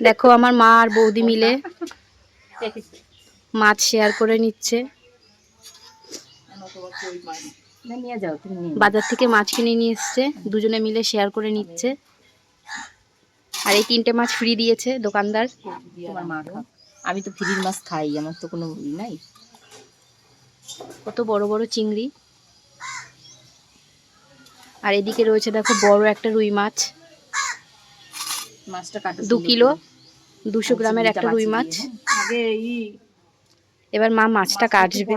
দেখো আমার মা আর বৌদি মিলে মাছ শেয়ার করে নিচ্ছে। বাজার থেকে মাছ কিনে নিয়ে এসছে, দুজনে মিলে শেয়ার করে নিচ্ছে। আর এই 3টে মাছ ফ্রি দিয়েছে দোকানদার। আমি তো ফ্রির মাছ খাই, আমার তো কোনো নাই। কত বড় বড় চিংড়ি। আর এদিকে রয়েছে দেখো বড় একটা রুই মাছ, মাছটা কাটো 2 কিলো 200 গ্রামের একটা রুই মাছ। এবার মা মাছটা কাটবে,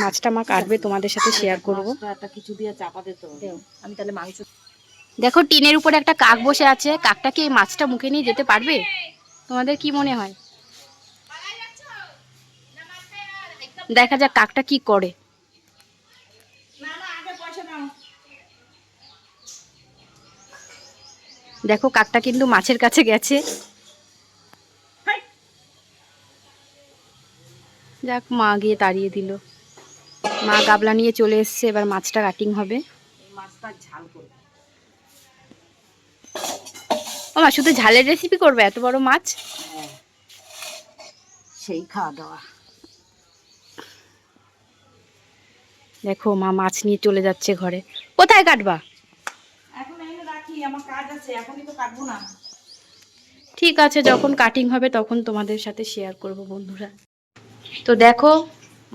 মাছটা মা কাটবে, তোমাদের সাথে শেয়ার করবো। কিছু দিয়ে চাপা দিতে হবে, আমি তাহলে মাংস। দেখো টিনের উপরে একটা কাক বসে আছে, কাকটা কি এই মাছটা মুখে নিয়ে যেতে পারবে? তোমাদের কি মনে হয়? দেখা যাক কাকটা কি করে। দেখো কাকটা কিন্তু মাছের কাছে গেছে। যাক মা গিয়ে তাড়িয়ে দিল। মা গাবলা নিয়ে চলে এসছে, এবার মাছটা কাটিং হবে। মাছটা ঝাল করবে। ও মা শুধু ঝালের রেসিপি করবে? এত বড় মাছ? সেই খাওয়া দাওয়া। দেখো মা মাছ নিয়ে চলে যাচ্ছে ঘরে। কোথায় কাটবা? এখন এনে রাখি, আমার কাজ আছে, এখনই তো কাটবো না। ঠিক আছে, যখন কাটিং হবে তখন তোমাদের সাথে শেয়ার করব বন্ধুরা। তো দেখো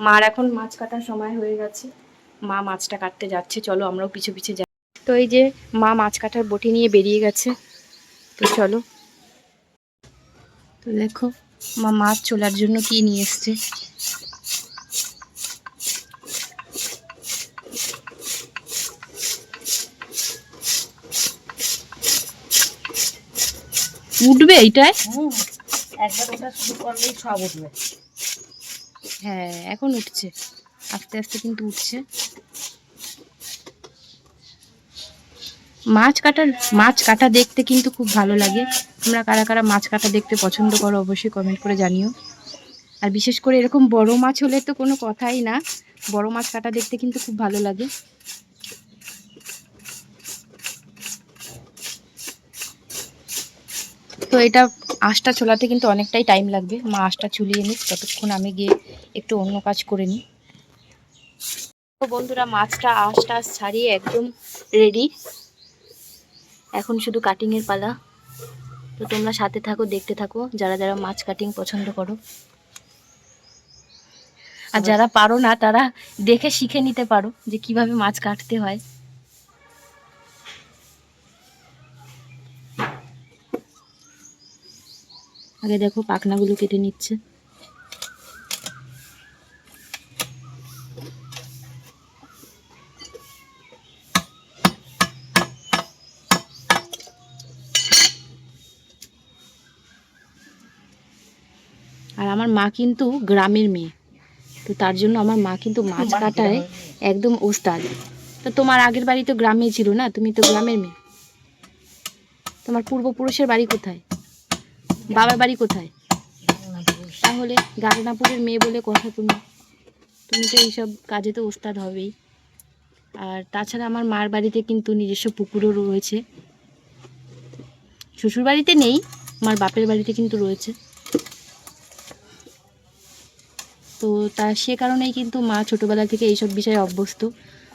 মার এখন মাছ কাটার সময় হয়ে গেছে, মা মাছটা কাটতে যাচ্ছে। চলো আমরাও পিছু পিছু যাই। তো এই যে মা মাছ কাটার বটি নিয়ে বেরিয়ে গেছে, তো চলো। তো দেখো মা মাছ চোলার জন্য কি নিয়ে এসছে। উঠবে এইটায়? একবার ওটা শুরু করলেই সব উঠবে। হ্যাঁ এখন উঠছে, আস্তে আস্তে কিন্তু উঠছে। মাছ কাটা দেখতে কিন্তু খুব ভালো লাগে। তোমরা কারা কারা মাছ কাটা দেখতে পছন্দ করো অবশ্যই কমেন্ট করে জানিও। আর বিশেষ করে এরকম বড় মাছ হলে তো কোনো কথাই না, বড় মাছ কাটা দেখতে কিন্তু খুব ভালো লাগে। তো এটা আঁশটা ছোলাতে কিন্তু অনেকটাই টাইম লাগবে। মা আঁশটা ছুলিয়ে নিক, ততক্ষণ আমি গিয়ে একটু অন্য কাজ করে নিই। তো বন্ধুরা মাছটা আঁশটা ছাড়িয়ে একদম রেডি, এখন শুধু কাটিংয়ের পালা। তো তোমরা সাথে থাকো, দেখতে থাকো, যারা যারা মাছ কাটিং পছন্দ করো। আর যারা পারো না তারা দেখে শিখে নিতে পারো যে কিভাবে মাছ কাটতে হয়। আগে দেখো পাখনাগুলো কেটে নিচ্ছে। আর আমার মা কিন্তু গ্রামের মেয়ে, তো তার জন্য আমার মা কিন্তু মাছ কাটায় একদম ওস্তাদ। তো তোমার আগের বাড়ি তো গ্রামে ছিল না, তুমি তো গ্রামের মেয়ে। তোমার পূর্বপুরুষের বাড়ি কোথায়? বাবার বাড়ি কোথায়? তাহলে গাগনাপুরের মেয়ে বলে কথা। তুমি তো এইসব কাজে তো ওস্তাদ হবেই। আর তাছাড়া আমার মার বাড়িতে কিন্তু নিজস্ব পুকুরও রয়েছে। শ্বশুর বাড়িতে নেই, আমার বাপের বাড়িতে কিন্তু রয়েছে। তো সে কারণেই কিন্তু মা ছোটোবেলা থেকে এইসব বিষয়ে অভ্যস্ত।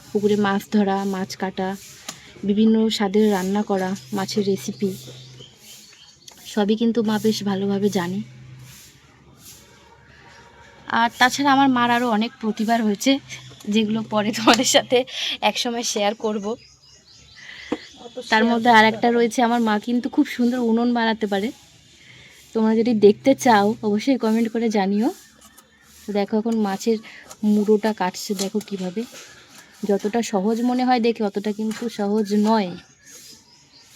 পুকুরে মাছ ধরা, মাছ কাটা, বিভিন্ন স্বাদের রান্না করা, মাছের রেসিপি সবই কিন্তু মা বেশ ভালোভাবে জানে। আর তাছাড়া আমার মার আরও অনেক প্রতিভা রয়েছে, যেগুলো পরে তোমাদের সাথে একসময় শেয়ার করব। তার মধ্যে আর একটা রয়েছে, আমার মা কিন্তু খুব সুন্দর উনুন বানাতে পারে। তোমরা যদি দেখতে চাও অবশ্যই কমেন্ট করে জানিও। তো দেখো এখন মাছের মুড়োটা কাটছে, দেখো কিভাবে। যতটা সহজ মনে হয় দেখে অতটা কিন্তু সহজ নয়।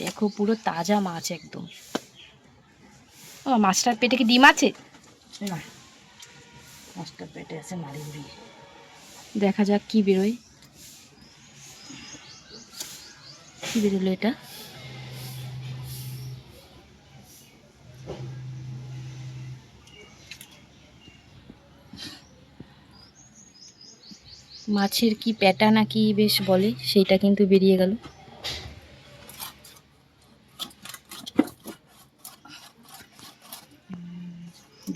দেখো পুরো তাজা মাছ একদম। ও মাছটার পেটে কি ডিম আছে? না, মাছটার পেটে আছে নাড়ি বুড়ি। দেখা যাক কি বেরোয়। কি বেরোলো এটা? মাছের কি পেটা নাকি বেশ বলে, সেইটা কিন্তু বেরিয়ে গেল।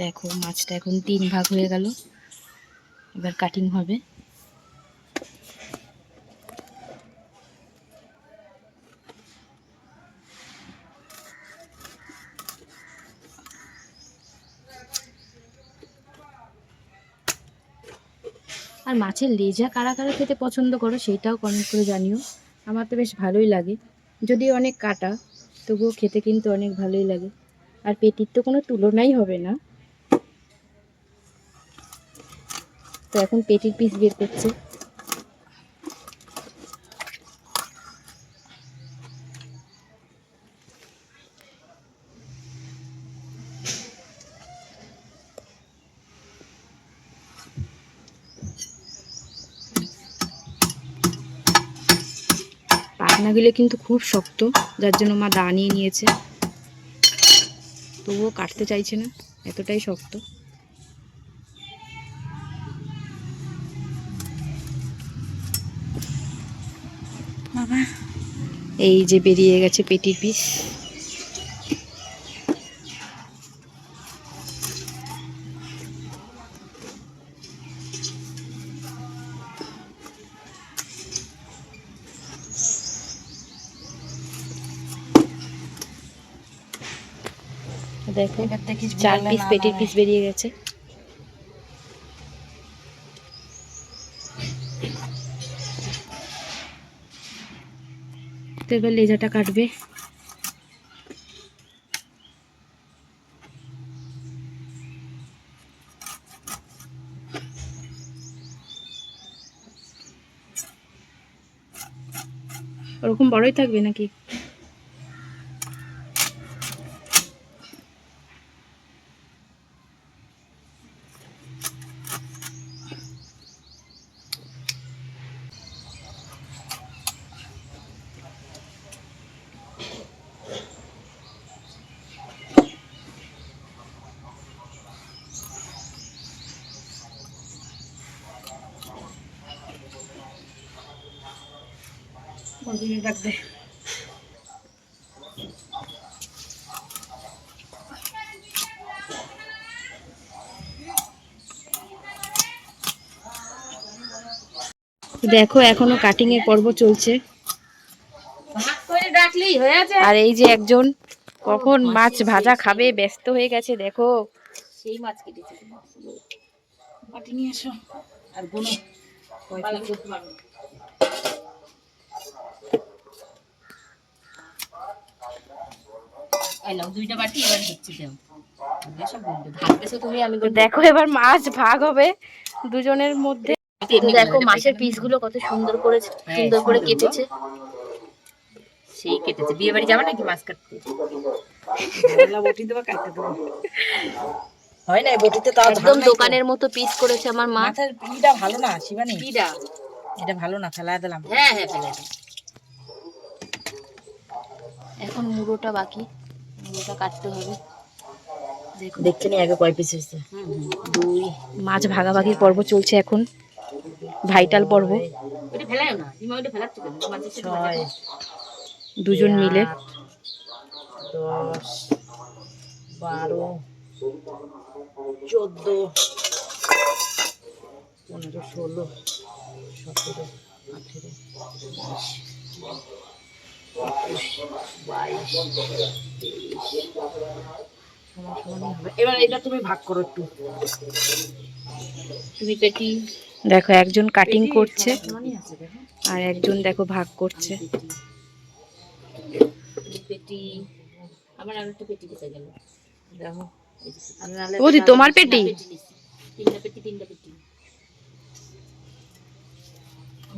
দেখো মাছটা এখন 3 ভাগ হয়ে গেল, এবার কাটিং হবে। আর মাছের লেজা কারা কারা খেতে পছন্দ করো সেইটাও কমেন্ট করে জানিও। আমার তো বেশ ভালোই লাগে, যদিও অনেক কাটা, তবুও খেতে কিন্তু অনেক ভালোই লাগে। আর পেটির তো কোনো তুলনাই হবে না। তো এখন পেটির পিস বের করছে। পাখনাগুলো কিন্তু খুব শক্ত, যার জন্য মা দা নিয়ে নিয়েছে, তবুও কাটতে চাইছে না, এতটাই শক্ত। বাবা, এই যে বেরিয়ে গেছে পেটির পিস। দেখো 4 পিস পেটির পিস বেরিয়ে গেছে। তো এবার লেজাটা কাটবে। ওরকম বড়ই থাকবে নাকি? রাখবে। দেখো এখনো কাটিং এর পর্ব চলছে। আর এই যে একজন কখন মাছ ভাজা খাবে ব্যস্ত হয়ে গেছে। দেখো সেই মাছ কেটেছে। বাটি নিয়ে এসো। আর গুনো এলাও 2টা বাটি, এবার হচ্ছে দেও। এসব বলবে ভাবতেছো তুমি, আমি দেখো এবার মাছ ভাগ হবে দুজনের মধ্যে। দেখো মাছের পিসগুলো কত সুন্দর করে কেটেছে। সেই কেটেছে। বিয়ে বাড়ি যাবে নাকি মাছ কাটতে? বটি দেবো, কাটতে দেবো। হয় না বটিতে, তো একদম দোকানের মতো পিস করেছে আমার মা। মাছের পিটা ভালো না শিবানী, পিডা এটা ভালো না, ফেলা দিলাম। হ্যাঁ হ্যাঁ ফেলে দাও। এখন মুড়োটা বাকি, মুড়োটা কাটতে হবে। দেখতে নি আগে কয় পিস হয়েছে। 2 মাছ ভাগাভাগির পর্ব চলছে এখন, ভাইটাল পর্ব। ওটা ফেলায়ও না, তুমি ওটা ফেলাচ্ছ কেন? মাছের সাথে 6 দুজন মিলে 10 12 14 15 16 17 18 এবার এটা তুমি ভাগ করো একটু। তুমি পেটি দেখো একজন কাটিং করছে আর একজন দেখো ভাগ করছে। পেটি আমার আর একটা পেটি কোথায় গেল? দেখো ওদি তোমার পেটি? 3টা পেটি।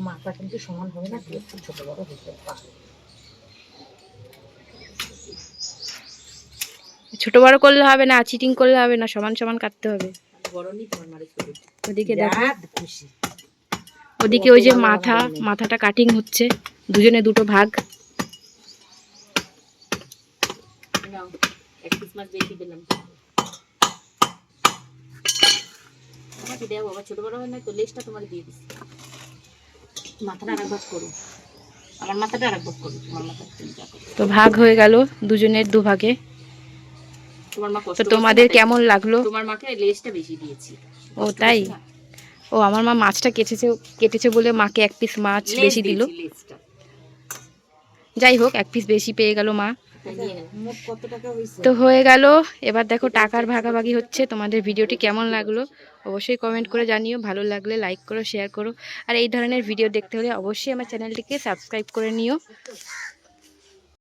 মাথা কিন্তু সমান হবে না, একটু ছোট বড় হতে পারে। ছোট বড় করলে হবে না, চিটিং করলে হবে না, সমান সমান কাটতে হবে। বড় নি তোমার মারে ছোট। ওদিকে দেখো, খুশি। ওদিকে ওই যে মাথাটা কাটিং হচ্ছে, দুজনে 2টো ভাগ। নাও এক পিস মাছ বেশি দিলাম। আমাকে দেও বাবা, ছোট বড় হয় না তো, লেজটা তোমার দিয়ে দিছি। মাথাটা আরেকবার করো, আমার মাথাটা আরেকবার করো, তোমার মাথা তিনটা করো। তো ভাগ হয়ে গেল দুজনের 2 ভাগে। তোমার মা তো কষ্ট তোমাদের করেছে না, কেমন লাগলো? তোমার মাকে লেজটা বেশি দিয়েছি। ও কষ্ট তাই? করেছে না? ও আমার মা মাছটা কেটেছে বলে মাকে এক পিস মাছ লেজ বেশি দিল। দিয়েছি, লেজটা। যাই হোক, এক পিস বেশি পেয়ে গেল মা। তাই নিয়ে গেল। মোট কত টাকা হয়েছে? তো হয়ে গেল। এবার দেখো টাকার ভাগাভাগি হচ্ছে। তোমাদের ভিডিওটি কেমন লাগলো অবশ্যই কমেন্ট করে জানিও। ভালো লাগলে লাইক করো, শেয়ার করো। আর এই ধরনের ভিডিও দেখতে হলে অবশ্যই আমার চ্যানেলটিকে সাবস্ক্রাইব করে নিও।